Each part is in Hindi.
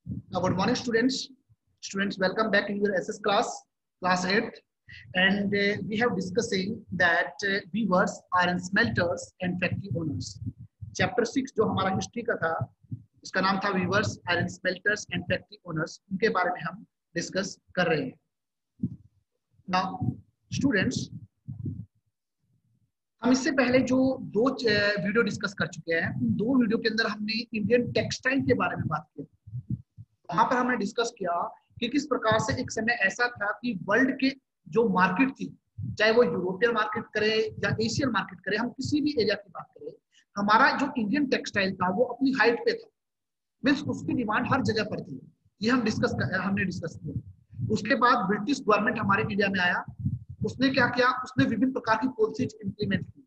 Good morning, students. Students, welcome back in your SS class, class 8. And we have discussing that weavers, iron smelters and factory owners. Chapter 6 जो हमारा हिस्ट्री का था, इसका नाम था weavers, iron smelters and factory owners. उनके बारे में हम डिस्कस कर रहे हैं. Now, students, हम इससे पहले जो दो वीडियो डिस्कस कर चुके हैं, उन दो वीडियो के अंदर हमने इंडियन टेक्सटाइल के बारे में बात की. वहां पर हमने डिस्कस किया कि किस प्रकार से एक समय ऐसा था कि वर्ल्ड के जो मार्केट थी, चाहे वो यूरोपियन मार्केट करे या एशियन मार्केट करे, हम किसी भी एरिया की बात करें, हमारा जो इंडियन टेक्सटाइल था वो अपनी हाइट पे था. मीन्स उसकी डिमांड हर जगह पर थी. ये हमने डिस्कस किया. उसके बाद ब्रिटिश गवर्नमेंट हमारे इंडिया में आया. उसने क्या किया, उसने विभिन्न प्रकार की पॉलिसीज इंप्लीमेंट की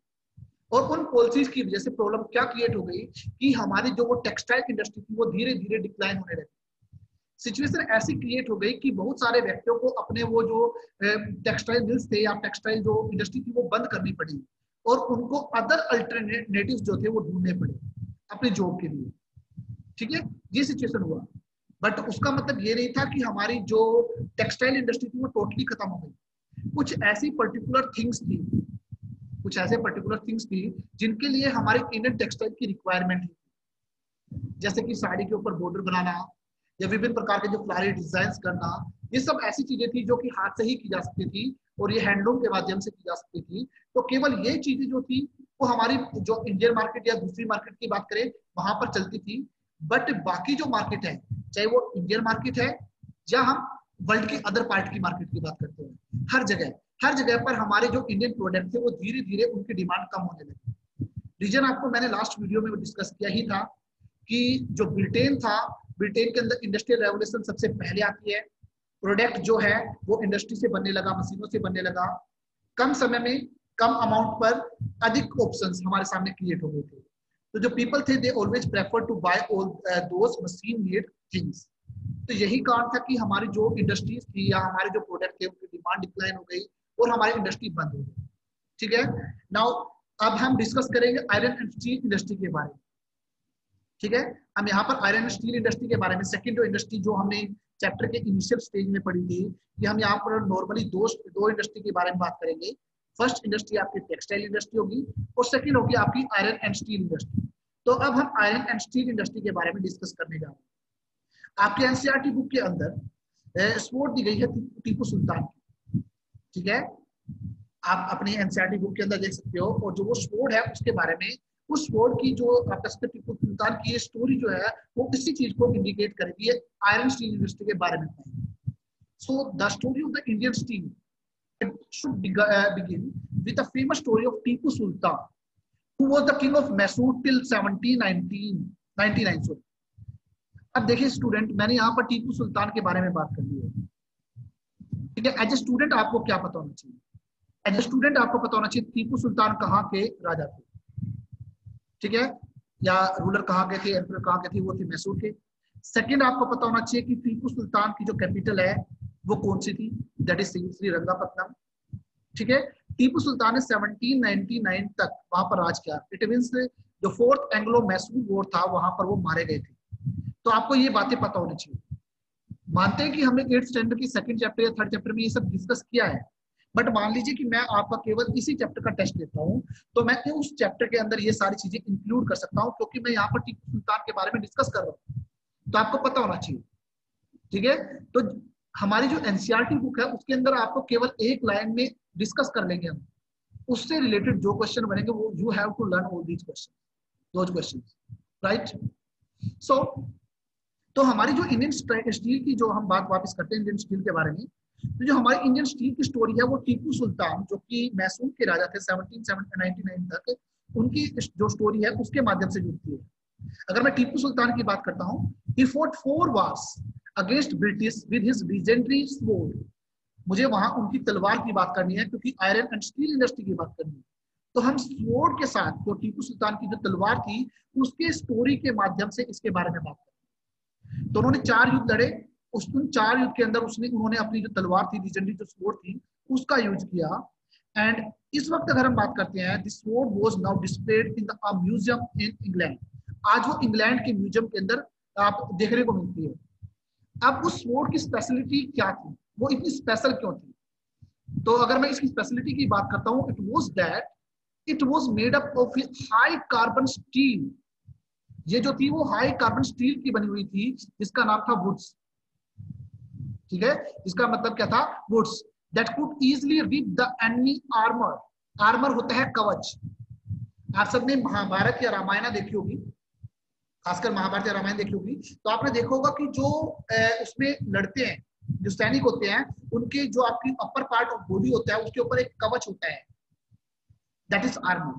और उन पॉलिसीज की वजह से प्रॉब्लम क्या क्रिएट हो गई कि हमारी जो वो टेक्सटाइल इंडस्ट्री थी वो धीरे धीरे डिक्लाइन होने लगी. सिचुएशन ऐसी क्रिएट हो गई कि बहुत सारे व्यक्तियों को अपने वो जो टेक्सटाइल मिल्स थे या टेक्सटाइल जो इंडस्ट्री थी वो बंद करनी पड़ी और उनको अदर अल्टरनेटिव्स जो थे वो ढूंढने पड़े अपने जॉब के लिए. ठीक है, ये सिचुएशन हुआ. बट उसका मतलब ये नहीं था कि हमारी जो टेक्सटाइल इंडस्ट्री थी वो टोटली खत्म हो गई. कुछ ऐसी पर्टिकुलर थिंग्स थी जिनके लिए हमारे इंडियन टेक्सटाइल की रिक्वायरमेंट थी. जैसे कि साड़ी के ऊपर बॉर्डर बनाना या विभिन्न प्रकार के जो फ्लारी डिजाइन करना, ये सब ऐसी चीजें थी जो कि हाथ से ही की जा सकती थी और ये हैंडलूम के माध्यम से की जा सकती थी. तो केवल ये चीजें जो थी वो हमारी जो इंडियन मार्केट या दूसरी मार्केट की बात करें वहां पर चलती थी. बट बाकी जो मार्केट है, चाहे वो इंडियन मार्केट है या हम वर्ल्ड की अदर पार्ट की मार्केट की बात करते हैं, हर जगह पर हमारे जो इंडियन प्रोडक्ट थे वो धीरे धीरे उनकी डिमांड कम होने लगी. रीजन आपको मैंने लास्ट वीडियो में डिस्कस किया ही था कि जो ब्रिटेन था, ब्रिटेन के अंदर इंडस्ट्रियल रेवोल्यूशन सबसे पहले आती है. प्रोडक्ट जो है वो इंडस्ट्री से बनने लगा, मशीनों से बनने लगा. कम समय में कम अमाउंट पर अधिक ऑप्शंस हमारे सामने क्रिएट हो गए थे. तो जो पीपल थे they always prefer to buy all those machine made things. तो यही कारण था कि हमारी जो इंडस्ट्रीज थी या हमारे जो प्रोडक्ट थे उनकी डिमांड डिक्लाइन हो गई और हमारी इंडस्ट्री बंद हो गई. ठीक है, नाउ अब हम डिस्कस करेंगे आयरन एंड स्टील इंडस्ट्री के बारे में. ठीक है, हम यहाँ पर आयरन स्टील इंडस्ट्री के बारे में सेकंड जो इंडस्ट्री जो हमने चैप्टर के इनिशियल स्टेज में पढ़ी थी, ये हम यहाँ पर नॉर्मली दो इंडस्ट्री के बारे में बात करेंगे. फर्स्ट इंडस्ट्री आपकी टेक्सटाइल इंडस्ट्री होगी और सेकंड होगी आपकी आयरन एंड स्टील इंडस्ट्री. तो अब हम आयरन एंड स्टील इंडस्ट्री के बारे में डिस्कस करने जा रहे हैं. आपके एनसीईआरटी बुक के अंदर स्पोर्ट दी गई है टीपू सुल्तान की. ठीक है, आप अपनी एनसीईआरटी बुक के अंदर देख सकते हो और जो वो स्पोर्ट है उसके बारे में, उस स्पोर्ट की जो आपका टीपू सुल्तान की ये स्टोरी जो है वो इसी चीज को इंडिकेट करेगी, आयरन स्टील इंडस्ट्री के बारे में. So the story of the Indian steel should begin with the famous story of Tipu Sultan, who was the king of Mysore till 1799. अब देखिए स्टूडेंट, मैंने यहाँ पर टीपू सुल्तान के बारे में बात कर ली है. ठीक है, एज ए स्टूडेंट आपको क्या पता होना चाहिए? एज ए स्टूडेंट आपको पता होना चाहिए टीपू सुल्तान कहाँ के राजा थे. ठीक है, या रूलर कहाँ के थे, एम्परर कहाँ के थे, वो थे मैसूर के. सेकंड आपको पता होना चाहिए कि टीपू सुल्तान की जो कैपिटल है वो कौन सी थी, दैट इज श्रीरंगपट्टनम. ठीक है, टीपू सुल्तान ने 1799 तक वहां पर राज किया. इट मींस जो फोर्थ एंग्लो मैसूर वॉर था वहां पर वो मारे गए थे. तो आपको ये बातें पता होनी चाहिए. मानते हैं कि हमने 8th स्टैंडर्ड की सेकंड चैप्टर या थर्ड चैप्टर में ये सब डिस्कस किया है, बट मान लीजिए कि मैं आपका केवल इसी चैप्टर का टेस्ट लेता हूँ तो मैं उस चैप्टर के अंदर ये सारी चीजें इंक्लूड कर सकता हूँ क्योंकि मैं यहाँ पर टीपू सुल्तान के बारे में डिस्कस कर रहा हूँ. तो आपको पता होना चाहिए. ठीक है, तो हमारी जो एनसीईआरटी बुक है उसके अंदर आपको केवल एक लाइन में डिस्कस कर लेंगे हम, उससे रिलेटेड जो क्वेश्चन बनेंगे वो you have to learn all these question, right. So तो हमारी जो इंडियन स्टील की जो हम बात वापस करते हैं इंडियन स्टील के बारे में, तो जो हमारी इंडियन स्टील की स्टोरी है वो टीपू सुल्तान जो कि मैसूर के राजा थे 1799 तक, उनकी जो स्टोरी है उसके माध्यम से जुड़ती है. अगर मैं टीपू सुल्तान की बात करता हूँ, he fought 4 wars against British with his legendary sword. मुझे वहां उनकी तलवार की बात करनी है क्योंकि आयरन एंड स्टील इंडस्ट्री की बात करनी है. तो हम स्वॉर्ड के साथ जो टीपू सुल्तान की जो तलवार थी उसके स्टोरी के माध्यम से इसके बारे में बात करें. तो उन्होंने 4 युद्ध लड़े. उन 4 युद्ध के अंदर उन्होंने अपनी जो तलवार थी, लीजेंडरी जो स्वॉर्ड थी, उसका यूज किया. एंड इस वक्त अगर हम बात करते हैं, this sword was now displayed in the museum in England. आज वो इंग्लैंड के म्यूजियम के अंदर आप देखने को मिलती है. अब उस स्वॉर्ड की स्पेशलिटी क्या थी, वो इतनी स्पेशल क्यों थी? तो अगर मैं इसकी स्पेशलिटी की बात करता हूँ, it was that it was made up of high carbon steel. ये जो थी वो हाई कार्बन स्टील की बनी हुई थी, जिसका नाम था वुड्स। ठीक है, इसका मतलब क्या था? Woods that could easily rip the enemy armour. Armour होता है कवच। आप सबने महाभारत या रामायण देखी होगी, खासकर महाभारत या रामायण देखी होगी, तो आपने देखा होगा कि जो उसमें लड़ते हैं, जो सैनिक होते हैं, उनके जो आपकी अपर पार्ट ऑफ बॉडी होता है, उसके ऊपर एक कवच होता है, दैट इज आर्मर।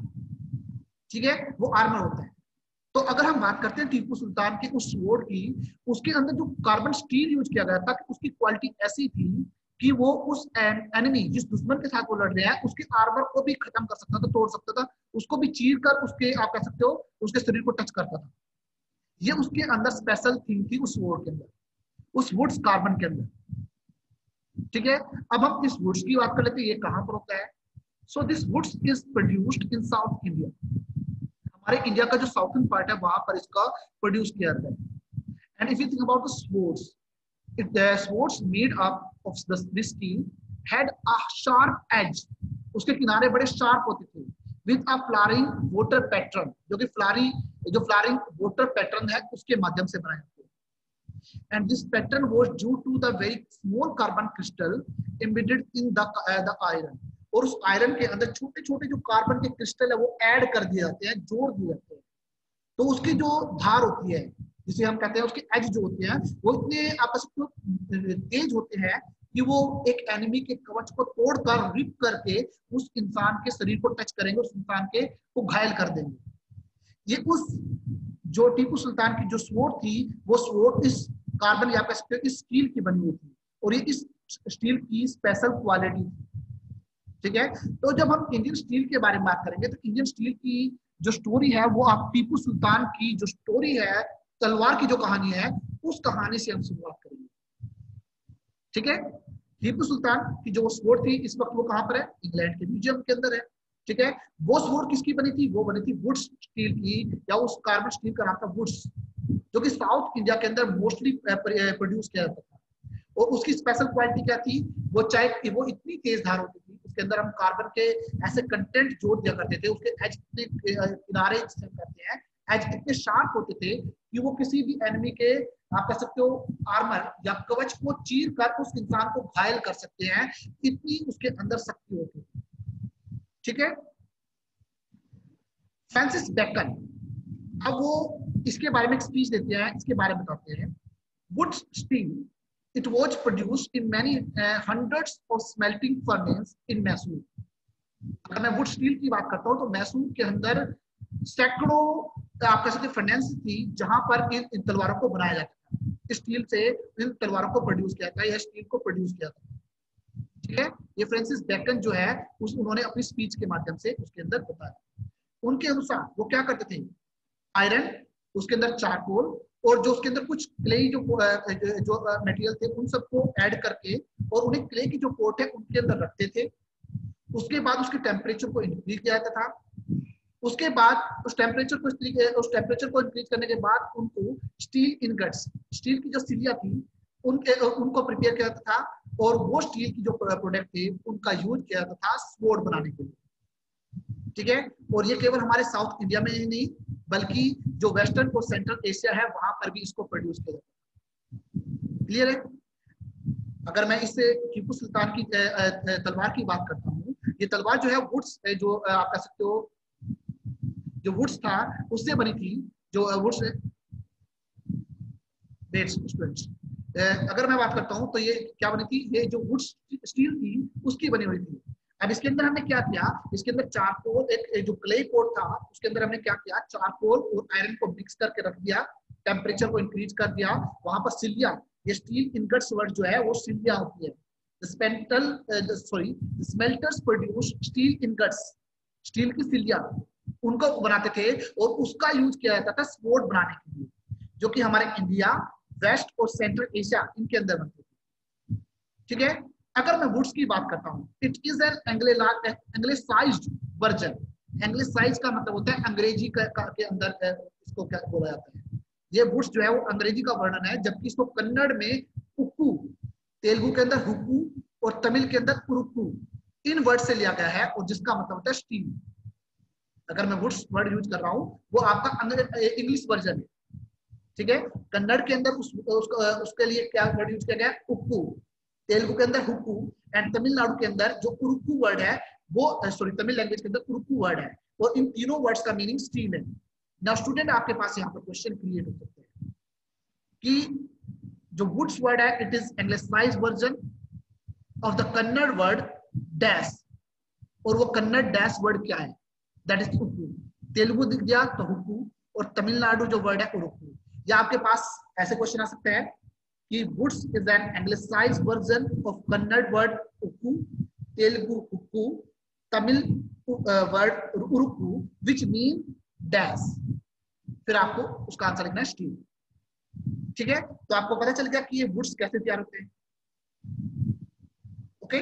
ठीक है, वो आर्मर होता है। तो अगर हम बात करते हैं टीपू सुल्तान के उस स्वॉर्ड की, उसके अंदर जो कार्बन स्टील यूज किया गया था, उसकी क्वालिटी ऐसी थी कि वो उस एनिमी, जिस दुश्मन के साथ वो लड़ रहे हैं, उसके आर्मर को भी खत्म कर सकता था, तोड़ सकता था, उसको भी चीर कर उसके, आप कह सकते हो, उसके शरीर को टच करता था। ये उसके अंदर स्पेशल थिंग थी उस वुड के अंदर, उस वुड्स कार्बन के अंदर। ठीक है, अब हम इस वुड्स की बात कर लेते हैं, ये कहां पर होता है? So this woods is produced in south India. हमारे इंडिया का जो साउथर्न पार्ट है, वहां पर इसका प्रोड्यूस किया जाता है। And if you think about the swords, if the swords made up of this steel had a sharp edge, उसके किनारे बड़े शार्प होते थे, with a flowering water pattern, जो फ्लारिंग वाटर पैटर्न है उसके माध्यम से बनाए जाते हैं। And this pattern was due to the very small carbon crystal embedded in the iron, और उस आयरन के अंदर छोटे छोटे जो कार्बन के क्रिस्टल है वो ऐड कर दिए जाते हैं, जोड़ दिए जाते हैं। तो उसकी जो धार होती है, जिसे हम कहते हैं, उसके एज जो होते हैं, वो इतने आपस में तेज होते हैं कि वो एक एनिमी के कवच को तोड़कर, रिप करके उस इंसान के शरीर को टच करेंगे, उस इंसान के को घायल कर देंगे। ये उस जो टीपू सुल्तान की जो स्वॉर्ड थी, वो स्वॉर्ड इस कार्बन या कह सकते हो इस स्टील की बनी हुई थी, और ये इस स्टील की स्पेशल क्वालिटी थी। ठीक है, तो जब हम इंडियन स्टील के बारे में बात करेंगे, तो इंडियन स्टील की जो स्टोरी है, वो आप टीपू सुल्तान की जो स्टोरी है, तलवार की जो कहानी है, उस कहानी से हम शुरुआत करेंगे। ठीक है, टीपू सुल्तान की जो स्वॉर्ड थी, इस वक्त वो कहां पर है? इंग्लैंड के म्यूजियम के अंदर है। ठीक है, वो स्वॉर्ड किसकी बनी थी? वो बनी थी वुड्स स्टील की, या उस कार्बन स्टील का नाम था वुड्स, जो कि साउथ इंडिया के अंदर मोस्टली प्रोड्यूस किया जाता था। और उसकी स्पेशल क्वालिटी क्या थी? वो चाहे वो इतनी तेज धार होती थी, उसके अंदर हम कार्बन के ऐसे कंटेंट जोड़ दिया करते थे, उसके एज इतने किनारे जिसे हम कहते हैं, एज इतने शार्प होते थे कि वो किसी भी एनिमी के, आप कह सकते हो, आर्मर या कवच को चीर कर उस इंसान को घायल कर सकते हैं, इतनी उसके अंदर शक्ति होती है। ठीक है, फ्रांसिस बेकन, अब वो इसके बारे में एक स्पीच देते हैं, इसके बारे में बताते हैं। Would steel, it was produced in many hundreds of smelting furnaces in Mysore. अगर मैं वुड स्टील की बात करता हूँ, तो मैसूर के अंदर सैकड़ों, आप कह सकते, फर्नेस थी, जहां पर इन तलवारों को बनाया जाता था। स्टील से इन तलवारों को प्रोड्यूस किया था, या स्टील को प्रोड्यूस किया था। ठीक है, ये फ्रांसिस बेकन जो है, उन्होंने अपनी स्पीच के माध्यम से उसके अंदर बताया। उनके अनुसार वो क्या करते थे? आयरन, उसके अंदर चारकोल, और जो उसके अंदर कुछ क्ले जो मटेरियल थे, उन सबको ऐड करके, और उन्हें क्ले की जो पोट है उनके अंदर रखते थे। उसके बाद उसके टेम्परेचर को इंक्रीज किया जाता था। उसके बाद उस टेम्परेचर को इंक्रीज करने के बाद उनको स्टील इनगट्स, स्टील की जो सिलिया थी, उनको प्रिपेयर किया जाता था, और वो स्टील की जो प्रोडक्ट थे उनका यूज किया जाता था स्वॉर्ड बनाने के लिए। ठीक है, और ये केवल हमारे साउथ इंडिया में ही नहीं, बल्कि जो वेस्टर्न और सेंट्रल एशिया है, वहां पर भी इसको प्रोड्यूस किया जाता है। क्लियर है? अगर मैं इससे टीपू सुल्तान की तलवार की बात करता हूँ, ये तलवार जो है वुड्स, जो आप कह सकते हो, जो वुड्स था उससे बनी थी। जो वुड्स, स्टूडेंट्स, अगर मैं बात करता हूँ, तो ये क्या बनी थी? ये जो वुड स्टील थी उसकी बनी हुई थी। अब इसके अंदर हमने क्या किया? इसके अंदर चारकोल, एक जो क्ले पोट था, उसके अंदर हमने क्या किया? चारकोल और आयरन को मिक्स करके रख दिया, टेम्परेचर को इंक्रीज कर दिया। वहां पर सिलिया, ये स्टील इनगट्स वर्ड जो है वो सिलिया होती है। Smelters produce steel ingots, steel की सिलिया, उनको बनाते थे, और उसका यूज किया जाता था स्वॉर्ड बनाने के लिए, जो कि हमारे इंडिया, वेस्ट और सेंट्रल एशिया, इनके अंदर बनते थे। ठीक है, अगर मैं वुड्स की बात करता हूँ, it is an anglicised version. Anglicise का मतलब होता है अंग्रेजी के अंदर इसको क्या बोला जाता है, ये वुड्स जो है वो अंग्रेजी का वर्णन है, जबकि इसको कन्नड़ में उक्कू, तेलुगु के अंदर हुक्कू और तमिल के अंदर उरुक्कू इन वर्ड से लिया गया है, और जिसका मतलब होता है स्टील। अगर मैं वुड्स वर्ड यूज कर रहा हूँ वो आपका इंग्लिश वर्जन है, ठीक है। कन्नड़ के अंदर उसके लिए क्या वर्ड यूज किया गया है, उक्कू, तेलुगु के अंदर हुक्कू, एंड तमिलनाडु के अंदर जो उरुक्कू वर्ड है वो, सॉरी तमिल लैंग्वेज के अंदर उरुक्कू वर्ड है, और इन तीनों वर्ड्स का मीनिंग स्टील है। नाउ स्टूडेंट, आपके पास यहाँ पर क्वेश्चन क्रिएट हो सकते हैं कि जो वुड्स वर्ड है it is anglicised version of the Kannada word dash, और वो कन्नड़ डैश वर्ड क्या है, दैट इज उक्कू। तेलुगु दिख गया तो हुक्कू, और तमिलनाडु जो वर्ड है उरुक्कू। या आपके पास ऐसे क्वेश्चन आ सकते हैं कि woods is an anglicised version of Kannada word उक्कू, तेलुगु हुक्कू, तमिल वर्ड उरुक्कू व्हिच मीन डैश, फिर आपको उसका आंसर लिखना है स्टील, ठीक है। तो आपको पता चल गया कि ये वुड्स कैसे तैयार होते हैं। Okay,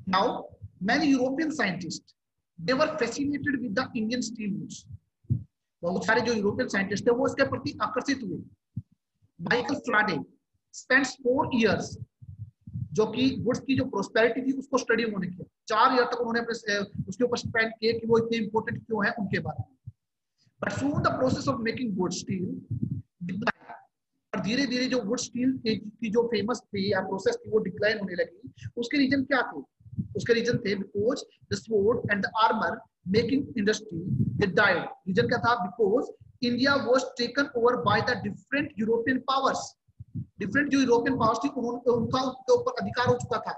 now many European scientists they were fascinated with the Indian steel woods. बहुत सारे जो यूरोपियन साइंटिस्ट थे वो इसके प्रति आकर्षित हुए। माइकल फ्लाडे spends 4 years, जो कि वुड्स की जो प्रोस्पेरिटी थी उसको स्टडी उन्होंने किया। 4 ईयर तक उन्होंने उसके ऊपर स्पेंड किए कि वो इतने इंपॉर्टेंट क्यों है उनके बारे में। But soon the process of making would steel decline, और धीरे धीरे जो वुड स्टील की जो फेमस थी या प्रोसेस थी वो डिक्लाइन होने लगी। उसके रीजन क्या थे? उसके रीजन थे because the sword and the armour making industry they died. Reason क्या था? Because India was taken over by the different European powers. Different जो यूरोपियन पावर्स थी उनका उनके ऊपर अधिकार हो चुका था,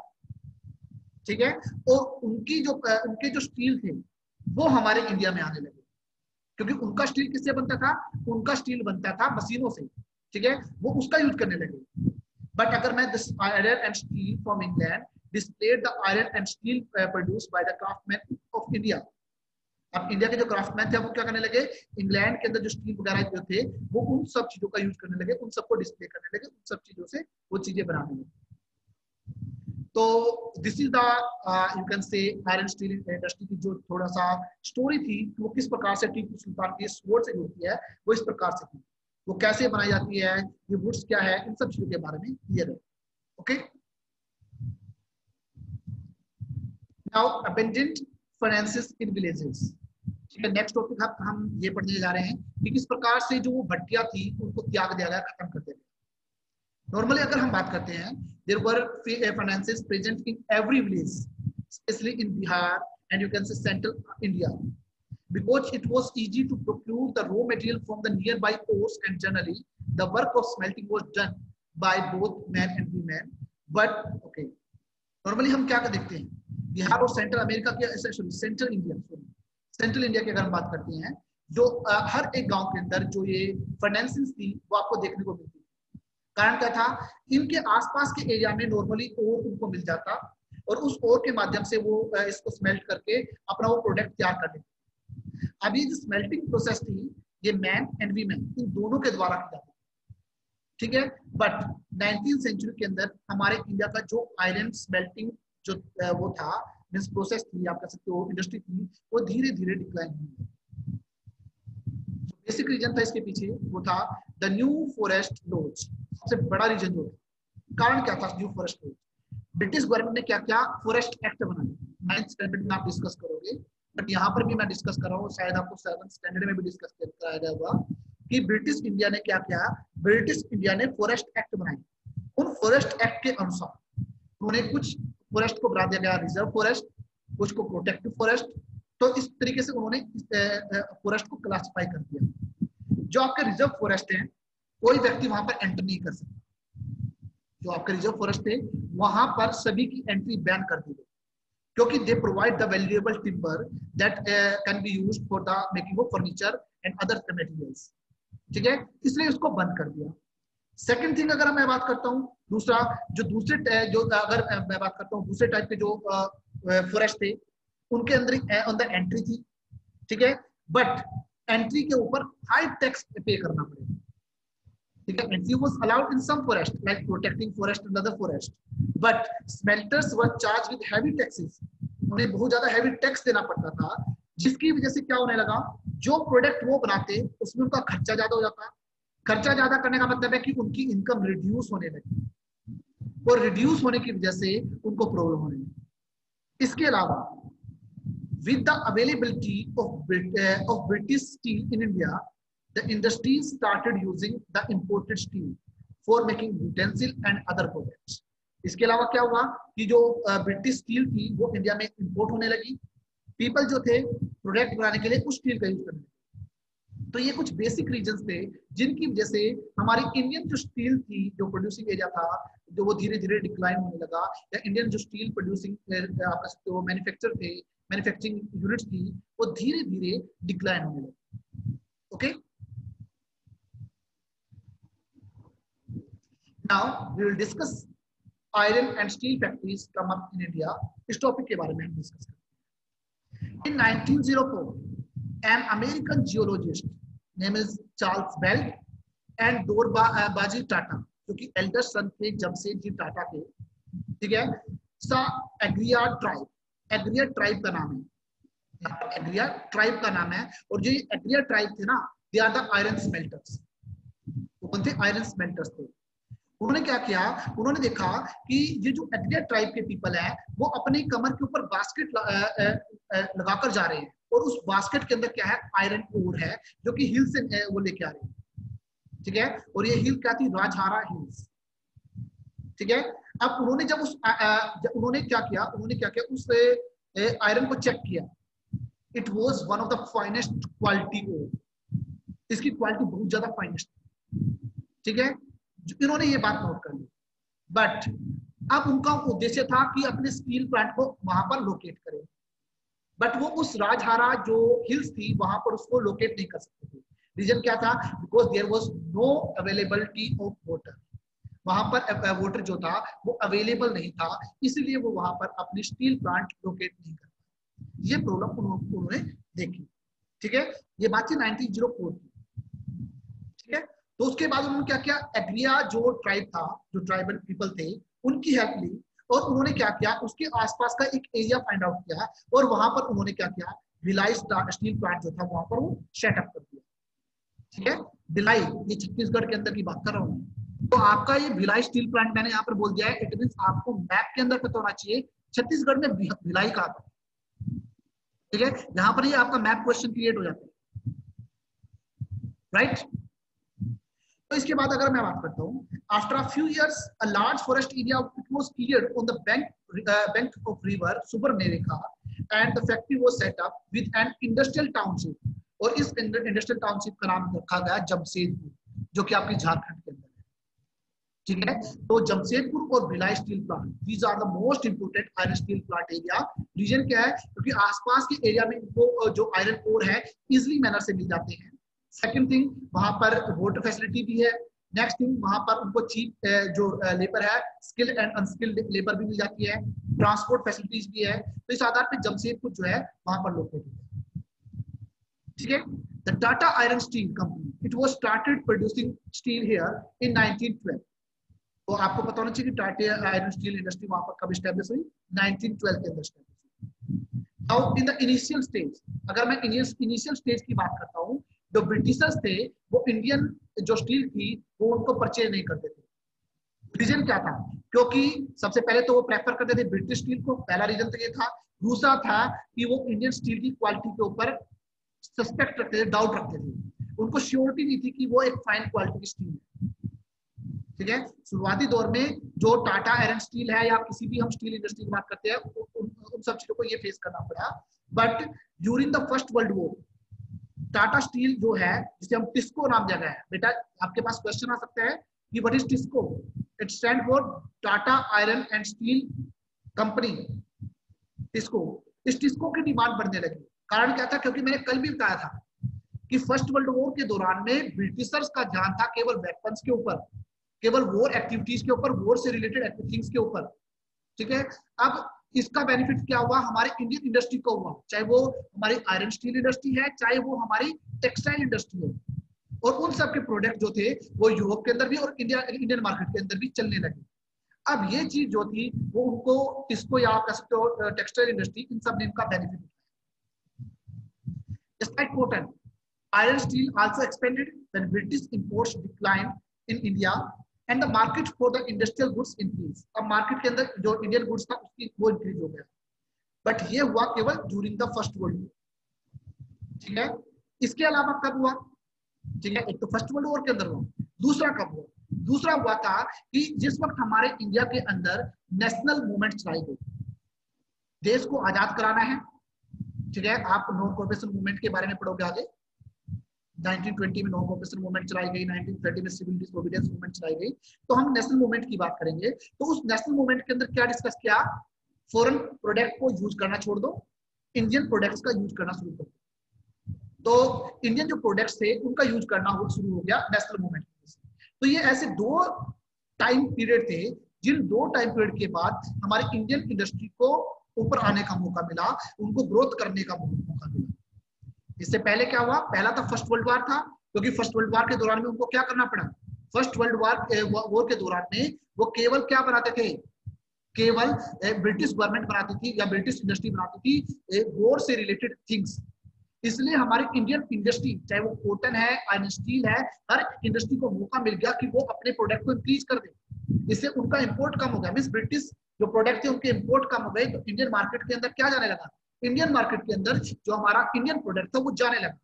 ठीक है। और उनके जो स्टील थे वो हमारे इंडिया में आने लगे, क्योंकि उनका स्टील किससे बनता था? उनका स्टील बनता था मशीनों से, ठीक है, वो उसका यूज करने लगे। बट अगर मैं this iron and steel from England displayed the iron and steel produced by the craftsmen of India. अब इंडिया के जो क्राफ्टमैन थे वो क्या करने लगे? इंग्लैंड के अंदर जो स्टील वगैरह जो थे वो उन सब चीजों का यूज करने लगे, उन सबको डिस्प्ले करने लगे, उन सब चीजों से वो चीजें बनाने लगे। तो this is the you can say iron steel industry की जो थोड़ा सा स्टोरी थी वो किस प्रकार से टीपू सुल्तान की स्वॉर्ड से जुड़ती है, वो इस प्रकार से थी। वो कैसे बनाई जाती है, ये वुड्स क्या है, इन सब चीजों के बारे में क्लियर है। Okay, Now, abundant finances in villages. ठीक है, नेक्स्ट टॉपिक हम ये पढ़ने जा रहे हैं कि किस प्रकार से जो वो भट्टियां थी उनको त्याग दिया गया, खत्म कर दिया गया। नॉर्मली अगर हम बात करते हैं, there were finances present in every village, especially in Bihar and you can say central India, because it was easy to procure the raw material from the nearby ores, and generally the work of smelting was done by both men and women. But okay, normally हम क्या देखते हैं, बिहार और सेंट्रल अमेरिका के, सेंट्रल इंडिया की अगर हम बात करते हैं, जो हर एक गांव के अंदर जो ये फर्नेंसेस थी वो आपको देखने को मिलती है। कारण क्या था? इनके आसपास के एरिया में नॉर्मली ओर उनको मिल जाता, और उस ओर के माध्यम से वो इसको स्मेल्ट करके अपना वो प्रोडक्ट तैयार कर लेते। अभी जो स्मेल्टिंग प्रोसेस थी ये मैन एंड वीमेन इन दोनों के द्वारा की जाती, ठीक है। बट 19th सेंचुरी के अंदर हमारे इंडिया का जो आयरन स्मेल्टिंग जो वो था, मींस प्रोसेस थी, आप कह सकते हो इंडस्ट्री थी, वो धीरे धीरे डिक्लाइन हुई। बेसिक रीजन था इसके पीछे वो था द न्यू फॉरेस्ट लॉज। सबसे बड़ा रीजन जो था, कारण क्या था new forest laws? British government ने क्या क्या फॉरेस्ट एक्ट बनाए, 9th स्टैंडर्ड में आप डिस्कस करोगे, बट यहाँ पर भी मैं डिस्कस कर रहा हूँ, शायद आपको 7th स्टैंडर्ड में भी डिस्कस कराया गया होगा कि ब्रिटिश इंडिया ने क्या किया। ब्रिटिश इंडिया ने फॉरेस्ट एक्ट बनाए। उन फॉरेस्ट एक्ट के अनुसार उन्होंने कुछ फॉरेस्ट को बना दिया गया रिजर्व फॉरेस्ट, कुछ को प्रोटेक्टिव फॉरेस्ट। तो इस तरीके से उन्होंने फॉरेस्ट को क्लासिफाई कर दिया। जो आपके रिजर्व फॉरेस्ट हैं कोई व्यक्ति वहां पर एंटर नहीं कर सकता। जो आपके रिजर्व फॉरेस्ट थे वहां पर सभी की एंट्री बैन कर दी गई, क्योंकि they provide the valuable timber that can be used for the making of furniture and other materials, ठीक है, इसलिए उसको बंद कर दिया। सेकंड थिंग अगर मैं बात करता हूँ, दूसरा जो अगर मैं बात करता हूँ दूसरे टाइप के जो फॉरेस्ट थे उनके अंदर एंट्री थी, ठीक है, बट एंट्री के ऊपर हाई टैक्स पे करना पड़ेगा, ठीक है। Entry was allowed in some forest like protecting forest and other forest, but smelters were charge with heavy taxes. उन्हें बहुत ज्यादा हैवी टैक्स देना पड़ता था, जिसकी वजह से क्या होने लगा, जो प्रोडक्ट वो बनाते उसमें उनका खर्चा ज्यादा हो जाता, खर्चा ज्यादा करने का मतलब है कि उनकी इनकम रिड्यूस होने लगी, और रिड्यूस होने की वजह से उनको प्रॉब्लम होने लगी। इसके अलावा with the availability of British steel in India, the industry started using the imported steel for making utensil and other products. इसके अलावा क्या हुआ कि जो ब्रिटिश स्टील थी वो इंडिया में इंपोर्ट होने लगी, पीपल जो थे प्रोडक्ट बनाने के लिए उस स्टील का यूज करने लगे। तो ये कुछ बेसिक रीजंस थे जिनकी वजह से हमारी इंडियन जो स्टील थी, जो प्रोड्यूसिंग एरिया था, जो वो धीरे धीरे डिक्लाइन होने लगा, या इंडियन जो स्टील प्रोड्यूसिंग आप कह सकते हो मैन्युफैक्चर थे, मैन्युफैक्चरिंग यूनिट्स थी, वो धीरे धीरे डिक्लाइन होने लगी। Okay, now we will discuss iron and steel factories come up in India. इस टॉपिक के बारे में हम डिस्कस करते हैं। इन 1904 an American geologist name is Charles Bell and Dorbaji Tata, जो कि एल्डर सन थे जमशेदजी टाटा के, ठीक है, सा एग्रिया ट्राइब, एग्रिया ट्राइब का नाम है, एग्रिया ट्राइब का नाम है, और जो एग्रिया ट्राइब थे ना, they are the iron smelters. वो कौन थे? आयरन स्मेल्टर्स थे। उन्होंने क्या किया, उन्होंने देखा कि ये जो एग्रिया ट्राइब के पीपल है वो अपने कमर के ऊपर बास्केट लगाकर जा रहे हैं, और उस बास्केट के अंदर क्या है? आयरन ओर है, जो कि हिल से वो लेके आ रहे हैं, ठीक है। और ये हिल क्या थी? राजहारा हिल्स, ठीक है। अब उन्होंने जब उन्होंने क्या किया, उस आयरन को चेक किया। It was one of the finest quality ore, इसकी क्वालिटी बहुत ज्यादा फाइनेस्ट, ठीक है। इन्होंने ये बात नोट कर ली, बट अब उनका उद्देश्य था कि अपने स्टील प्लांट को वहां पर लोकेट करें, बट वो उस राजहारा जो हिल्स थी वहां पर उसको लोकेट नहीं कर सकते थे। रीजन क्या था? Because there was no availability of water, वहां पर वाटर जो था वो अवेलेबल नहीं था, इसलिए वो वहां पर अपनी स्टील प्लांट लोकेट नहीं कर पाए। ये प्रॉब्लम उन्होंने देखी, ठीक है। ये बात थी 1904 की, ठीक है। तो उसके बाद उन्होंने क्या किया? एग्रिया जो ट्राइब था, जो ट्राइबल पीपल थे, उनकी हेल्प ली, और उन्होंने क्या किया? उसके आसपास का एक एरिया फाइंड आउट किया, और वहां पर उन्होंने क्या किया? भिलाई स्टील प्लांट जो था वहां पर वो सेटअप कर दिया, ठीक है। भिलाई, ये छत्तीसगढ़ के अंदर की बात कर रहा हूँ। तो आपका ये भिलाई स्टील प्लांट मैंने यहाँ पर बोल दिया है, इट मीन आपको मैप के अंदर पता होना चाहिए छत्तीसगढ़ में भिलाई कहाँ पर, ठीक है। यहाँ पर ये आपका मैप क्वेश्चन क्रिएट हो जाता है, राइट। तो इसके बाद अगर मैं बात करता हूँ, after a few years a large forest area it was cleared on the bank of river Subarnarekha and the factory was set up with an industrial township, और इस इंडस्ट्रियल टाउनशिप का नाम रखा गया जमशेदपुर, जो कि आपकी झारखंड के अंदर है, ठीक है। तो जमशेदपुर और Bhilai steel plant, these are the most important iron steel plant area. Reason क्या है? क्योंकि आसपास के एरिया में इनको जो आयरन ओर है इजिली मैनर से मिल जाते हैं। सेकंड थिंग, वहां पर वाटर फैसिलिटी भी है। नेक्स्ट थिंग, वहां पर उनको चीप जो लेबर है, स्किल एंड अनस्किल्ड लेबर भी मिल जाती है, ट्रांसपोर्ट फैसिलिटीज भी है। तो इस आधार पर जमशेदपुर जो है वहां पर लोकेटेड है, ठीक है। The Tata iron steel company, it was started producing steel here in 1912। तो आपको पता होना चाहिए कि टाटा आयरन स्टील इंडस्ट्री वहां पर कब स्टैब्लिश हुई? 1912 के अंदर स्टैब्लिश हुई। Now in the initial stage, अगर मैं इनिशियल स्टेज की बात करता हूँ, जो ब्रिटिशर्स थे वो इंडियन जो स्टील थी वो उनको परचेज नहीं करते थे। रीजन क्या था? क्योंकि सबसे पहले तो वो प्रेफर करते थे ब्रिटिश स्टील को, पहला रीजन तो ये था। दूसरा था कि वो इंडियन स्टील की क्वालिटी के ऊपर सस्पेक्ट रखते थे, डाउट रखते थे, उनको श्योरिटी नहीं थी कि वो एक फाइन क्वालिटी की स्टील है, ठीक है। शुरुआती दौर में जो टाटा आयरन स्टील है या किसी भी हम स्टील इंडस्ट्री की बात करते हैं, उन सब चीजों को ये फेस करना पड़ा। But during the first world war, Tata steel जो है, जिसे हम टिस्को नाम दिया गया है, बेटा आपके पास क्वेश्चन आ सकता है कि what is TISCO? It stand for Tata iron and steel company, TISCO. इस टिस्को की डिमांड बढ़ने लगी। कारण क्या था? क्योंकि मैंने कल भी बताया था कि फर्स्ट वर्ल्ड वॉर के दौरान में ब्रिटिशर्स का ध्यान था केवल वेपन्स के ऊपर, केवल वॉर एक्टिविटीज के ऊपर, वॉर से रिलेटेड थिंग्स के ऊपर, ठीक है। अब इसका बेनिफिट क्या हुआ? हमारे इंडियन इंडस्ट्री को हुआ, चाहे वो हमारी आयरन स्टील इंडस्ट्री है, चाहे वो हमारी टेक्सटाइल इंडस्ट्री है, और उन सब के प्रोडक्ट जो थे वो यूरोप के अंदर भी और इंडियन मार्केट के अंदर भी चलने लगे। अब ये चीज जो थी वो उनको, इसको या आप कह सकते हो टेक्सटाइल इंडस्ट्री, इन सब ने इनका बेनिफिट उठाया। Just like cotton, Iron steel also expanded when British imports declined in India and the market for the industrial goods increased. अब मार्केट के अंदर जो इंडियन गुड्स था उसकी वो इंक्रीज हो गया, बट ये हुआ केवल during the first world war, ठीक है। इसके अलावा कब हुआ, ठीक है, एक तो फर्स्ट वर्ल्ड वॉर के अंदर हुआ, दूसरा कब हुआ, दूसरा हुआ था कि जिस वक्त हमारे इंडिया के अंदर नेशनल मूवमेंट चलाई गई, देश को आजाद कराना है, ठीक है। आप नॉन कॉर्पोरेशन मूवमेंट के बारे में पढ़ोगे आगे, 1920 में नॉन कॉर्पोरेशन मूवमेंट चलाई गई, 1930 में सिविल डिसोबीडियंस मूवमेंट चलाई गई, तो हम नेशनल मूवमेंट की बात करेंगे। तो उस नेशनल मूवमेंट के अंदर क्या डिस्कस किया, फॉरेन प्रोडक्ट को यूज करना छोड़ दो, इंडियन प्रोडक्ट्स का यूज करना शुरू कर दो। तो इंडियन जो प्रोडक्ट्स थे उनका यूज करना शुरू हो गया नेशनल मूवमेंट की। तो ये ऐसे दो टाइम पीरियड थे, जिन दो टाइम पीरियड के बाद हमारे इंडियन इंडस्ट्री को ऊपर आने का मौका मिला, उनको ग्रोथ करने का मौका मिला। इससे पहले क्या हुआ, पहला था फर्स्ट वर्ल्ड वॉर था, क्योंकि फर्स्ट वर्ल्ड वॉर के दौरान में उनको क्या करना पड़ा, फर्स्ट वर्ल्ड वॉर के दौरान में वो केवल क्या बनाते थे, केवल ब्रिटिश गवर्नमेंट बनाती थी या ब्रिटिश इंडस्ट्री बनाती थी वॉर से रिलेटेड थिंग्स। इसलिए हमारी इंडियन इंडस्ट्री, चाहे वो कॉटन है, आयरन स्टील है, हर इंडस्ट्री को मौका मिल गया कि वो अपने प्रोडक्ट को इंक्रीज कर दे। इससे उनका इंपोर्ट कम हो गया, मींस ब्रिटिश जो प्रोडक्ट थे उनके इंपोर्ट कम हो गए, तो इंडियन मार्केट के अंदर क्या जाने लगा, इंडियन मार्केट के अंदर जो हमारा इंडियन प्रोडक्ट था वो जाने लगा,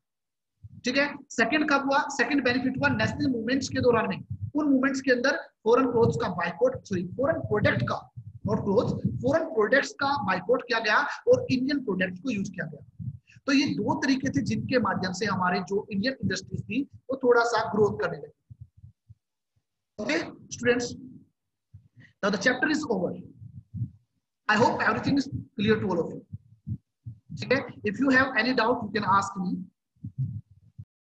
ठीक है। सेकंड कब हुआ, सेकंड बेनिफिट हुआ नेशनल मूवमेंट्स के दौरान में। उन मूवमेंट्स के अंदर फॉरेन क्लोथ्स का बाइकआउट, सॉरी फॉरेन प्रोडक्ट का, नॉट क्लोथ्स, फॉरेन प्रोडक्ट्स का बाइकआउट किया गया और इंडियन प्रोडक्ट्स को यूज किया गया। तो ये दो तरीके थे जिनके माध्यम से हमारे जो इंडियन इंडस्ट्रीज थी वो थोड़ा सा ग्रोथ करने लगी। Okay students, now the chapter is over. I hope everything is clear to all of you, ठीक है। If you have any doubt you can ask me.